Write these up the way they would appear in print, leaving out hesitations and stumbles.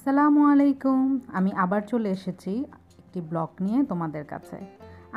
আসসালামু আলাইকুম। আমি আবার চলে এসেছি একটি ব্লগ নিয়ে তোমাদের কাছে।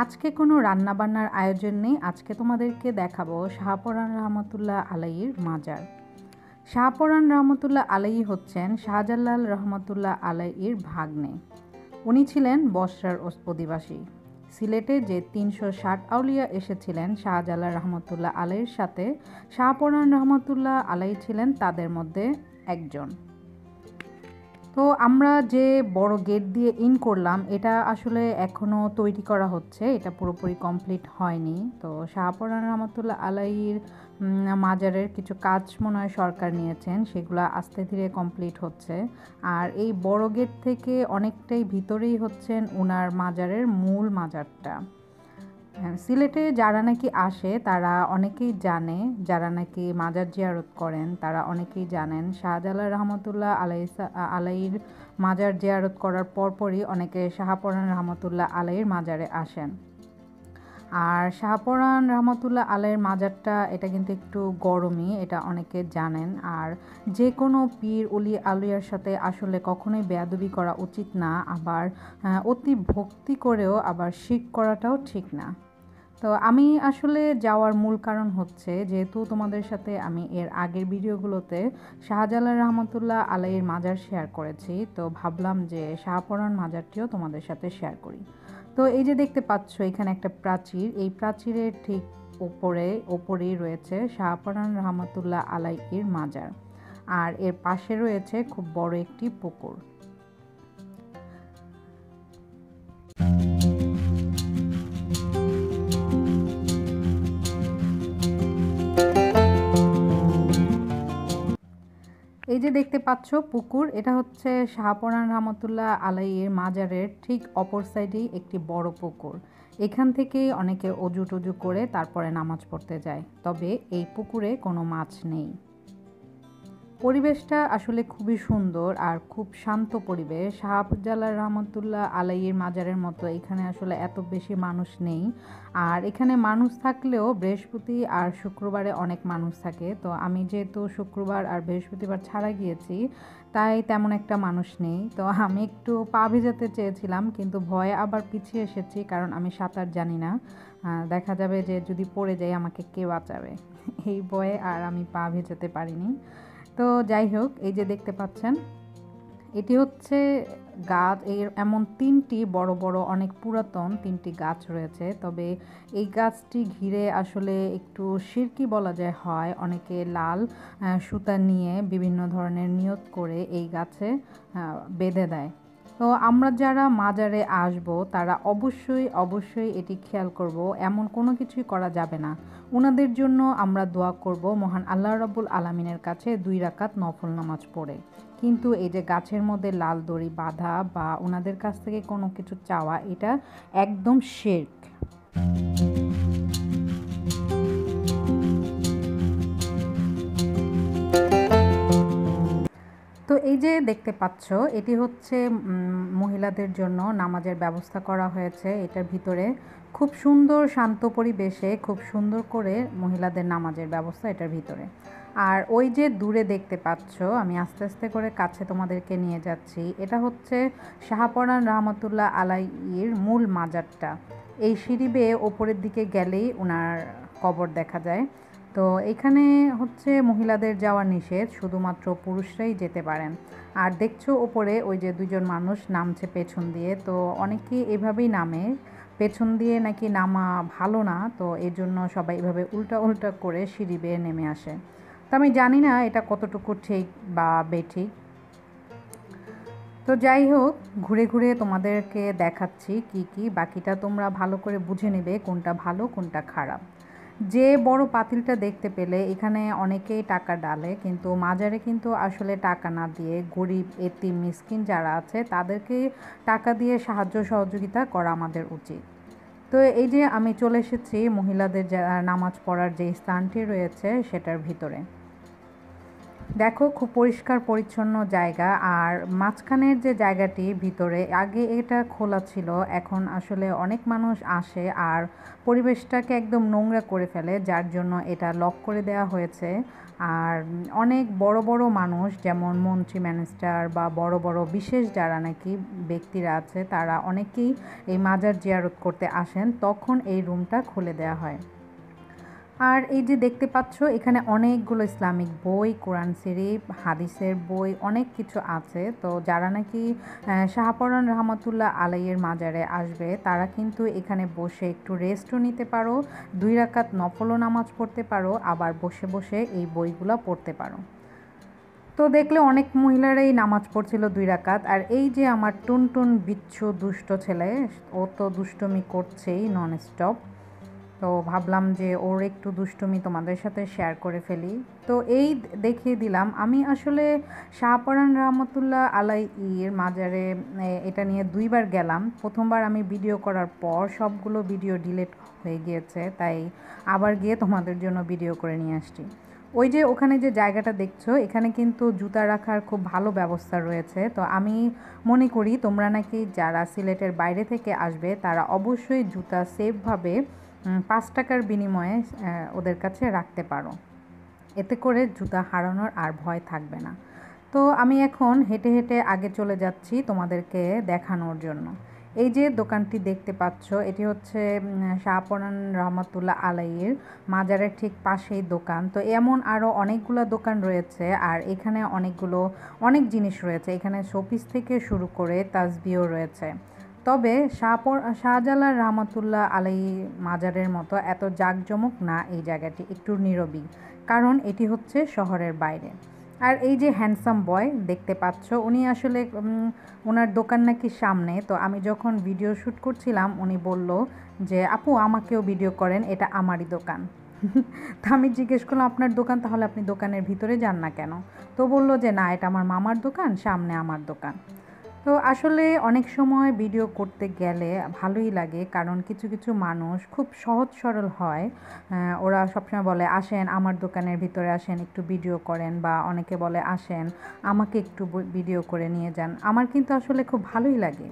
আজকে কোনো রান্নাবান্নার আয়োজন নেই। আজকে তোমাদেরকে দেখাবো শাহপরান রহমতুল্লাহ আলাইহির মাজার। শাহপরান রহমতুল্লাহ আলাইহি হচ্ছেন শাহজালাল রহমতুল্লাহ আলাইহির ভাগ্নে। উনি ছিলেন বসরার অধিবাসী। সিলেটে যে ৩৬০ আউলিয়া এসেছিলেন শাহজালাল রহমতুল্লাহ আলাইহির সাথে, শাহপরান রহমতুল্লাহ আলাইহি ছিলেন তাদের মধ্যে একজন। তো আমরা যে বড় গেট দিয়ে ইন করলাম, এটা আসলে এখনও তৈরি করা হচ্ছে, এটা পুরোপুরি কমপ্লিট হয়নি। তো শাহপরান রহমতুল্লাহ আলাইহির মাজারের কিছু কাজ মনে হয় সরকার নিয়েছেন, সেগুলো আস্তে ধীরে কমপ্লিট হচ্ছে। আর এই বড় গেট থেকে অনেকটাই ভিতরেই হচ্ছেন ওনার মাজারের মূল মাজারটা। সিলেটে যারা নাকি আসে তারা অনেকেই জানে, যারা নাকি মাজার জিয়ারত করেন তারা অনেকেই জানেন শাহজালাল রহমতুল্লাহ আলাইহির মাজার জিয়ারত করার পরপরই অনেকে শাহপরান রহমতুল্লাহ আলাইহির মাজারে আসেন। আর শাহপরান রহমতুল্লাহ আলাইহির মাজারটা এটা কিন্তু একটু গরমই, এটা অনেকে জানেন। আর যে কোনো পীর অলি আউলিয়ার সাথে আসলে কখনোই বেয়াদবি করা উচিত না, আবার অতি ভক্তি করেও আবার শিরক করাটাও ঠিক না। তো আমি আসলে যাওয়ার মূল কারণ হচ্ছে, যেহেতু তোমাদের সাথে আমি এর আগের ভিডিওগুলোতে শাহজালাল রহমতুল্লাহ আলাইহির মাজার শেয়ার করেছি, তো ভাবলাম যে শাহপরান মাজারটিও তোমাদের সাথে শেয়ার করি। তো এই যে দেখতে পাচ্ছ এখানে একটা প্রাচীর, এই প্রাচীরের ঠিক ওপরেই রয়েছে শাহপরান রহমতুল্লাহ আলাইহির মাজার। আর এর পাশে রয়েছে খুব বড় একটি পুকুর। এই যে দেখতে পাচ্ছ পুকুর, এটা হচ্ছে শাহপরান রহমতুল্লাহ আলাইহির মাজারের ঠিক অপর সাইডেই একটি বড় পুকুর। এখান থেকেই অনেকে অজু টজু করে তারপরে নামাজ পড়তে যায়, তবে এই পুকুরে কোনো মাছ নেই। পরিবেশটা আসলে খুবই সুন্দর আর খুব শান্ত পরিবেশ। শাহজালাল রহমতুল্লাহ আলাইহির মাজারের মতো এখানে আসলে এত বেশি মানুষ নেই। আর এখানে মানুষ থাকলেও বৃহস্পতি আর শুক্রবারে অনেক মানুষ থাকে। তো আমি যেহেতু শুক্রবার আর বৃহস্পতিবার ছাড়া গিয়েছি, তাই তেমন একটা মানুষ নেই। তো আমি একটু পা ভেজাতে চেয়েছিলাম, কিন্তু ভয়ে আবার পিছিয়ে এসেছি, কারণ আমি সাঁতার জানি না। দেখা যাবে যে যদি পড়ে যাই আমাকে কে বাঁচাবে, এই ভয়ে আর আমি পা ভেজাতে পারিনি। তো যাই হোক, এই যে দেখতে পাচ্ছেন এটি হচ্ছে গাছ, এর এমন তিনটি বড় বড় অনেক পুরাতন তিনটি গাছ রয়েছে। তবে এই গাছটি ঘিরে আসলে একটু শিরকি বলা যায় হয়, অনেকে লাল সুতা নিয়ে বিভিন্ন ধরনের নিয়ত করে এই গাছে বেঁধে দেয়। তো আমরা যারা মাজারে আসব তারা অবশ্যই এটি খেয়াল করব, এমন কোনো কিছুই করা যাবে না। ওনাদের জন্য আমরা দোয়া করব মহান আল্লাহ রাব্বুল আলামিনের কাছে 2 রাকাত নফল নামাজ পড়ে। কিন্তু এই যে গাছের মধ্যে লাল দড়ি বাঁধা বা ওনাদের কাছ থেকে কোনো কিছু চাওয়া, এটা একদম শিরক। তো এই যে দেখতে পাচ্ছ এটি হচ্ছে মহিলাদের জন্য নামাজের ব্যবস্থা করা হয়েছে। এটার ভিতরে খুব সুন্দর শান্ত পরিবেশে খুব সুন্দর করে মহিলাদের নামাজের ব্যবস্থা এটার ভিতরে। আর ওই যে দূরে দেখতে পাচ্ছ, আমি আস্তে আস্তে করে কাছে তোমাদেরকে নিয়ে যাচ্ছি, এটা হচ্ছে শাহপরান রহমতুল্লাহ আলাইহির মূল মাজারটা। এই সিঁড়ি বেয়ে ওপরের দিকে গেলেই ওনার কবর দেখা যায়। তো এখানে হচ্ছে মহিলাদের যাওয়া নিষেধ, শুধুমাত্র পুরুষরাই যেতে পারেন। আর দেখছো ওপরে ওই যে 2জন মানুষ নামছে পেছন দিয়ে, তো অনেকেই এভাবেই নামে, পেছন দিয়ে নাকি নামা ভালো না, তো এই জন্য সবাই এভাবে উল্টা উল্টা করে সিঁড়ি বেয়ে নেমে আসে। তো আমি জানি না এটা কতটুকু ঠিক বা বেঠিক। তো যাই হোক, ঘুরে ঘুরে তোমাদেরকে দেখাচ্ছি কি বাকিটা তোমরা ভালো করে বুঝে নেবে কোনটা ভালো কোনটা খারাপ। যে বড় পাতিলটা দেখতে পেলে এখানে অনেকেই টাকা ডালে, কিন্তু মাজারে কিন্তু আসলে টাকা না দিয়ে গরিব এতিম মিসকিন যারা আছে তাদেরকে টাকা দিয়ে সাহায্য সহযোগিতা করা আমাদের উচিত। তো এই যে আমি চলে এসেছি মহিলাদের নামাজ পড়ার যে স্থানটি রয়েছে সেটার ভিতরে। দেখো খুব পরিষ্কার পরিচ্ছন্ন জায়গা, আর মাঝখানের যে জায়গাটি ভিতরে আগে এটা খোলা ছিল, এখন আসলে অনেক মানুষ আসে আর পরিবেশটাকে একদম নোংরা করে ফেলে, যার জন্য এটা লক করে দেওয়া হয়েছে। আর অনেক বড় বড় মানুষ যেমন মন্ত্রী মিনিস্টার বা বড় বড় বিশেষ যারা নাকি ব্যক্তিরা আছে তারা অনেকেই এই মাজার জিয়ারত করতে আসেন, তখন এই রুমটা খুলে দেওয়া হয়। আর এই যে দেখতে পাচ্ছ এখানে অনেকগুলো ইসলামিক বই, কোরআন শরীফ, হাদিসের বই, অনেক কিছু আছে। তো যারা নাকি শাহপরান রহমতুল্লাহ আলাইয়ের মাজারে আসবে তারা কিন্তু এখানে বসে একটু রেস্টও নিতে পারো, 2 রাকাত নফলও নামাজ পড়তে পারো, আবার বসে বসে এই বইগুলো পড়তে পারো। তো দেখলে অনেক মহিলারাই নামাজ পড়ছিল 2 রাকাত। আর এই যে আমার টুনটুন বিচ্ছু দুষ্ট ছেলে, ও তো দুষ্টুমি করছেই নন স্টপ। তো ভাবলাম যে ওর একটু দুষ্টুমি তোমাদের সাথে শেয়ার করে ফেলি। তো এই দেখিয়ে দিলাম। আমি আসলে শাহপরান রহমতুল্লাহ আলাইহির মাজারে এটা নিয়ে 2 বার গেলাম। প্রথমবার আমি ভিডিও করার পর সবগুলো ভিডিও ডিলিট হয়ে গিয়েছে, তাই আবার গিয়ে তোমাদের জন্য ভিডিও করে নিয়ে আসছি। ওই যে ওখানে যে জায়গাটা দেখছো এখানে কিন্তু জুতা রাখার খুব ভালো ব্যবস্থা রয়েছে। তো আমি মনে করি তোমরা নাকি যারা সিলেটের বাইরে থেকে আসবে তারা অবশ্যই জুতা সেফভাবে 5 টাকার বিনিময়ে ওদের কাছে রাখতে পারো, এতে করে জুতা হারানোর আর ভয় থাকবে না। তো আমি এখন হেঁটে হেঁটে আগে চলে যাচ্ছি তোমাদেরকে দেখানোর জন্য। এই যে দোকানটি দেখতে পাচ্ছ এটি হচ্ছে শাহপরান রহমতুল্লাহ আলাইয়ের মাজারের ঠিক পাশেই দোকান। তো এমন আরও অনেকগুলো দোকান রয়েছে, আর এখানে অনেক জিনিস রয়েছে। এখানে শোপিস থেকে শুরু করে তাসবিহও রয়েছে। তবে শাহজালাল রহমতুল্লাহ আলাইহি মাজারের মতো এত জাঁকজমক না এই জায়গাটি, একটু নীরবই, কারণ এটি হচ্ছে শহরের বাইরে। আর এই যে হ্যান্ডসাম বয় দেখতে পাচ্ছ উনি আসলে ওনার দোকান নাকি সামনে। তো আমি যখন ভিডিও শ্যুট করছিলাম উনি বলল যে আপু আমাকেও ভিডিও করেন, এটা আমারই দোকান। তা আমি জিজ্ঞেস করলাম আপনার দোকান, তাহলে আপনি দোকানের ভিতরে যান না কেন? তো বলল যে না, এটা আমার মামার দোকান, সামনে আমার দোকান। তো আসলে অনেক সময় ভিডিও করতে গেলে ভালোই লাগে, কারণ কিছু কিছু মানুষ খুব সহজ সরল হয়। ওরা সবসময় বলে আসেন আমার দোকানের ভিতরে আসেন একটু ভিডিও করেন, বা অনেকে বলে আসেন আমাকে একটু ভিডিও করে নিয়ে যান। আমার কিন্তু আসলে খুব ভালোই লাগে,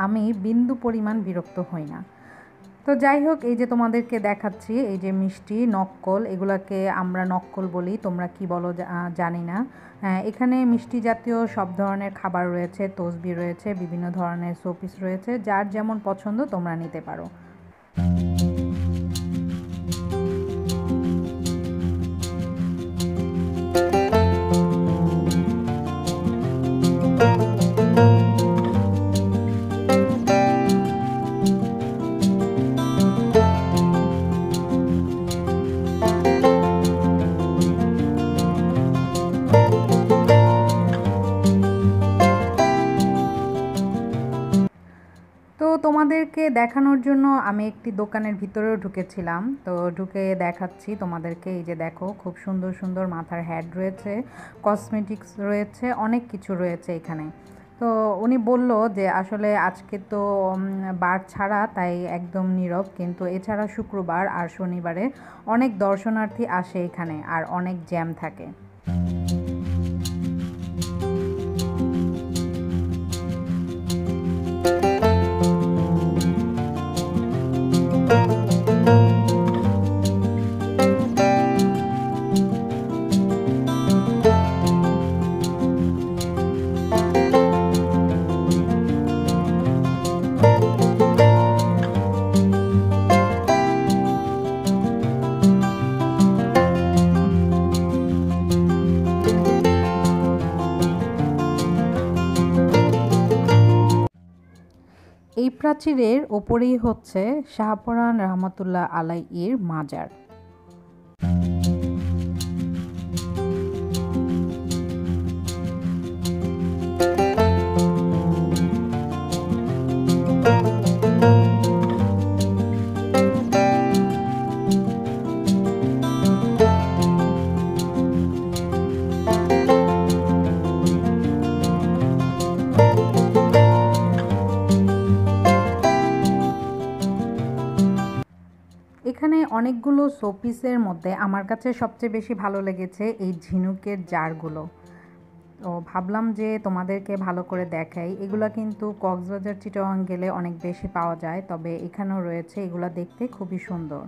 আমি বিন্দু পরিমাণ বিরক্ত হই না। তো যাই হোক, এই যে তোমাদেরকে দেখাচ্ছি এই যে মিষ্টি নক্কল, এগুলাকে আমরা নক্কল বলি, তোমরা কি বলো জানি না। এখানে মিষ্টি জাতীয় সব ধরনের খাবার রয়েছে, তসবি রয়েছে, বিভিন্ন ধরনের শোপিস রয়েছে, যার যেমন পছন্দ তোমরা নিতে পারো। তো তোমাদেরকে দেখানোর জন্য আমি একটি দোকানের ভিতরেও ঢুকেছিলাম। তো ঢুকে দেখাচ্ছি তোমাদেরকে। এই যে দেখো খুব সুন্দর সুন্দর মাথার হ্যাড রয়েছে, কসমেটিক্স রয়েছে, অনেক কিছু রয়েছে এখানে। তো উনি বলল যে আসলে আজকে তো বার ছাড়া, তাই একদম নীরব, কিন্তু এছাড়া শুক্রবার আর শনিবারে অনেক দর্শনার্থী আসে এখানে আর অনেক জ্যাম থাকে। এই প্রাচীরের ওপরেই হচ্ছে শাহপরান রহমতুল্লাহ আলাইহির মাজার। এখানে অনেকগুলো শোপিসের মধ্যে আমার কাছে সবচেয়ে বেশি ভালো লেগেছে এই ঝিনুকের জারগুলো। তো ভাবলাম যে তোমাদেরকে ভালো করে দেখাই। এগুলো কিন্তু কক্সবাজার চিটাগাং গেলে অনেক বেশি পাওয়া যায়, তবে এখানেও রয়েছে। এগুলো দেখতে খুবই সুন্দর।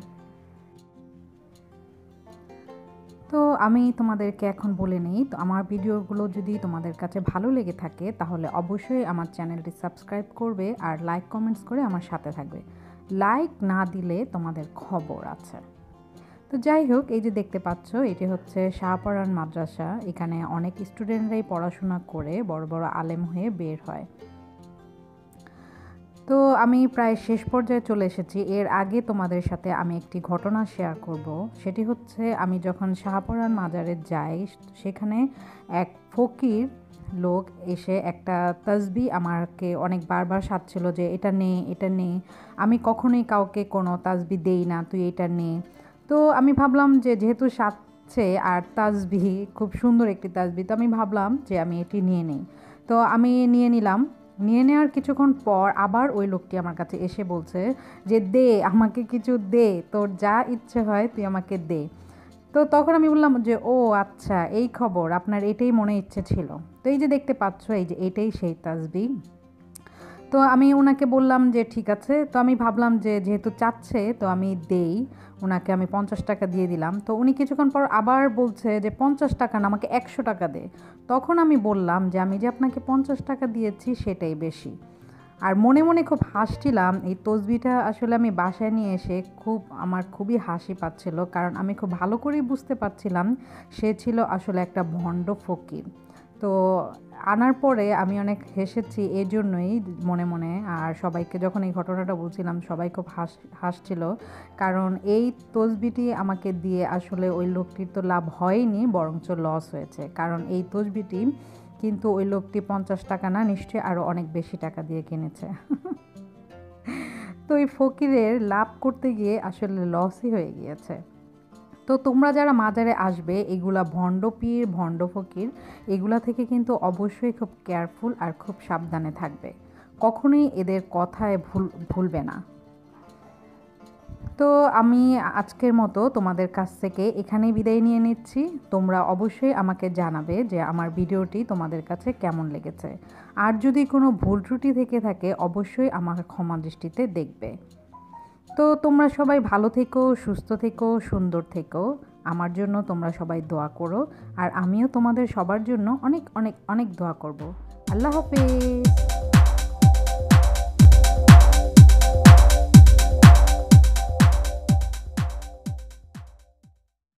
তো আমি তোমাদেরকে এখন বলে নিই, তো আমার ভিডিওগুলো যদি তোমাদের কাছে ভালো লেগে থাকে তাহলে অবশ্যই আমার চ্যানেলটি সাবস্ক্রাইব করবে আর লাইক কমেন্টস করে আমার সাথে থাকবে। লাইক না দিলে তোমাদের খবর আছে। তো যাই হোক, এই যে দেখতে পাচ্ছ এটি হচ্ছে শাহপরান মাদ্রাসা। এখানে অনেক স্টুডেন্টরাই পড়াশোনা করে বড় বড় আলেম হয়ে বের হয়। তো আমি প্রায় শেষ পর্যায়ে চলে এসেছি। এর আগে তোমাদের সাথে আমি একটি ঘটনা শেয়ার করব। সেটি হচ্ছে আমি যখন শাহপরান মাজারে যাই, সেখানে এক ফকির লোক এসে একটা তাসবি আমাকে অনেক বারবার সাধছিল যে এটা নে, এটা নে। আমি কখনোই কাউকে কোনো তাসবি দেই না, তুই এটা নে। তো আমি ভাবলাম যে যেহেতু সাধছে আর তাসবি খুব সুন্দর একটি তাসবি, তো আমি ভাবলাম যে আমি এটি নিয়ে নিই। তো আমি নিয়ে নিলাম। নিয়ে নেওয়ার কিছুক্ষণ পর আবার ওই লোকটি আমার কাছে এসে বলছে যে দে, আমাকে কিছু দে, তোর যা ইচ্ছে হয় তুই আমাকে দে। তো তখন আমি বললাম যে ও আচ্ছা, এই খবর, আপনার এটাই মনে ইচ্ছে ছিল। তো এই যে দেখতে পাচ্ছ, এই যে এটাই সেই তাসবি। তো আমি ওনাকে বললাম যে ঠিক আছে। তো আমি ভাবলাম যে যেহেতু চাচ্ছে তো আমি দেই। ওনাকে আমি 50 টাকা দিয়ে দিলাম। তো উনি কিছুক্ষণ পর আবার বলছে যে 50 টাকা না, আমাকে 100 টাকা দে। তখন আমি বললাম যে আমি যে আপনাকে 50 টাকা দিয়েছি সেটাই বেশি। আর মনে মনে খুব হাসছিলাম। এই তসবিটা আসলে আমি বাসায় নিয়ে এসে আমার খুবই হাসি পাচ্ছিল, কারণ আমি খুব ভালো করেই বুঝতে পারছিলাম সে ছিল আসলে একটা ভণ্ড ফকির। তো আনার পরে আমি অনেক হেসেছি এই জন্যই মনে মনে। আর সবাইকে যখন এই ঘটনাটা বলছিলাম সবাই খুব হাসছিল, কারণ এই তসবিটি আমাকে দিয়ে আসলে ওই লোকটির তো লাভ হয়নি, বরঞ্চ লস হয়েছে। কারণ এই তসবিটি কিন্তু ওই লোকটি 50 টাকা না, নিশ্চয়ই আরও অনেক বেশি টাকা দিয়ে কিনেছে। তো এই ফকিরের লাভ করতে গিয়ে আসলে লসই হয়ে গিয়েছে। তো তোমরা যারা মাজারে আসবে, এগুলা ভণ্ড পীর, ভণ্ড ফকির, এগুলা থেকে কিন্তু অবশ্যই খুব কেয়ারফুল আর খুব সাবধানে থাকবে। কখনোই এদের কথায় ভুলবে না। তো আমি আজকের মতো তোমাদের কাছ থেকে এখানেই বিদায় নিয়ে নিচ্ছি। তোমরা অবশ্যই আমাকে জানাবে যে আমার ভিডিওটি তোমাদের কাছে কেমন লেগেছে। আর যদি কোনো ভুল ত্রুটি থেকে থাকে অবশ্যই আমাকে ক্ষমা দৃষ্টিতে দেখবে। তো তোমরা সবাই ভালো থেকো, সুস্থ থেকো, সুন্দর থেকো। আমার জন্য তোমরা সবাই দোয়া করো, আর আমিও তোমাদের সবার জন্য অনেক অনেক অনেক দোয়া করব। আল্লাহ হাফেজ।